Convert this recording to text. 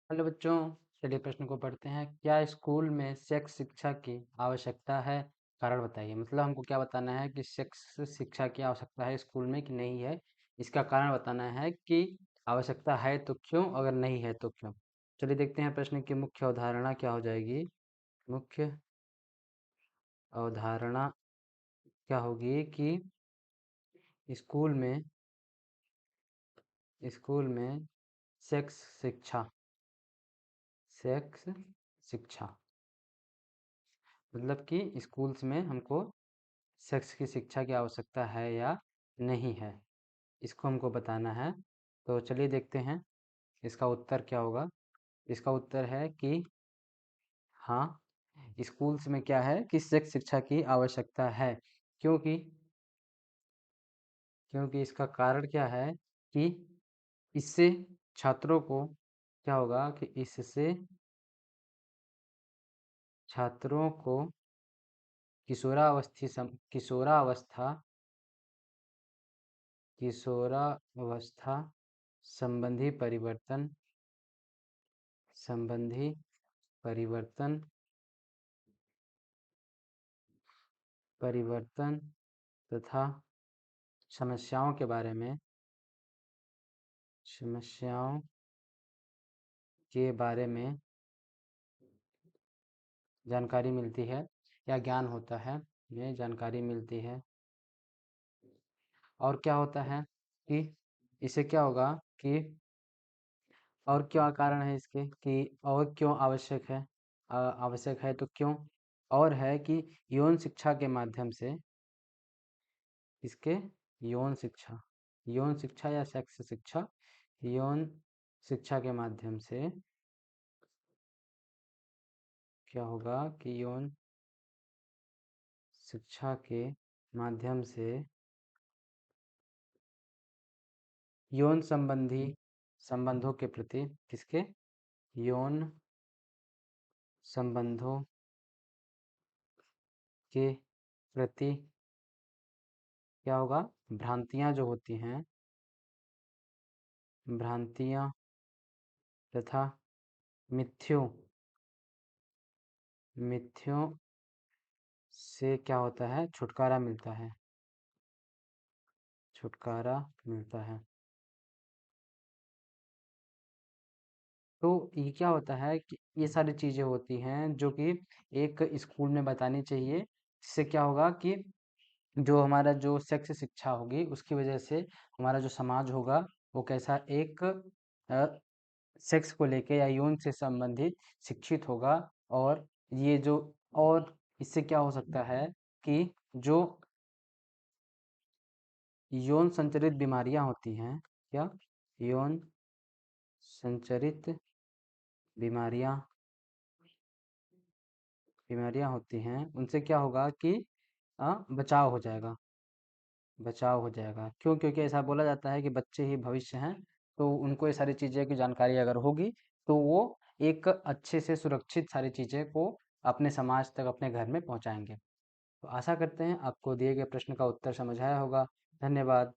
Hello बच्चों, चलिए प्रश्न को पढ़ते हैं। क्या स्कूल में सेक्स शिक्षा की आवश्यकता है? कारण बताइए। मतलब हमको क्या बताना है कि सेक्स शिक्षा की आवश्यकता है स्कूल में कि नहीं है। इसका कारण बताना है कि आवश्यकता है तो क्यों, अगर नहीं है तो क्यों। चलिए देखते हैं प्रश्न की मुख्य अवधारणा क्या हो जाएगी। मुख्य अवधारणा क्या होगी कि स्कूल में स्कूल में सेक्स शिक्षा सेक्स शिक्षा मतलब कि स्कूल्स में हमको सेक्स की शिक्षा की आवश्यकता है या नहीं है, इसको हमको बताना है। तो चलिए देखते हैं इसका उत्तर क्या होगा। इसका उत्तर है कि हाँ, स्कूल्स में क्या है कि सेक्स शिक्षा की आवश्यकता है। क्योंकि क्योंकि इसका कारण क्या है कि इससे छात्रों को क्या होगा कि इससे छात्रों को किशोरावस्था किशोरावस्था संबंधी संबंधी परिवर्तन परिवर्तन तथा समस्याओं के बारे में समस्याओं के बारे में जानकारी मिलती है या ज्ञान होता है, ये जानकारी मिलती है। और क्या होता है कि इससे क्या होगा कि और क्या कारण है इसके कि और क्यों आवश्यक है, आवश्यक है तो क्यों। और है कि यौन शिक्षा के माध्यम से इसके यौन शिक्षा या सेक्स शिक्षा, यौन शिक्षा के माध्यम से क्या होगा कि यौन शिक्षा के माध्यम से यौन संबंधों के प्रति किसके यौन संबंधों के प्रति क्या होगा, भ्रांतियां जो होती हैं, भ्रांतियां तथा मिथ्यों मिथ्यों से क्या होता है, छुटकारा मिलता है। तो ये क्या होता है कि ये सारी चीज़ें होती हैं जो कि एक स्कूल में बतानी चाहिए। इससे क्या होगा कि जो हमारा जो सेक्स शिक्षा होगी उसकी वजह से हमारा जो समाज होगा वो कैसा एक सेक्स को लेके या यौन से संबंधित शिक्षित होगा। और ये जो और इससे क्या हो सकता है कि जो यौन संचरित बीमारियां होती हैं, क्या यौन संचरित बीमारियां बीमारियां होती हैं उनसे क्या होगा कि बचाव हो जाएगा। क्यों? क्योंकि ऐसा बोला जाता है कि बच्चे ही भविष्य हैं। तो उनको ये सारी चीज़ें की जानकारी अगर होगी तो वो एक अच्छे से सुरक्षित सारी चीज़ें को अपने समाज तक, अपने घर में पहुंचाएंगे। तो आशा करते हैं आपको दिए गए प्रश्न का उत्तर समझ आया होगा। धन्यवाद।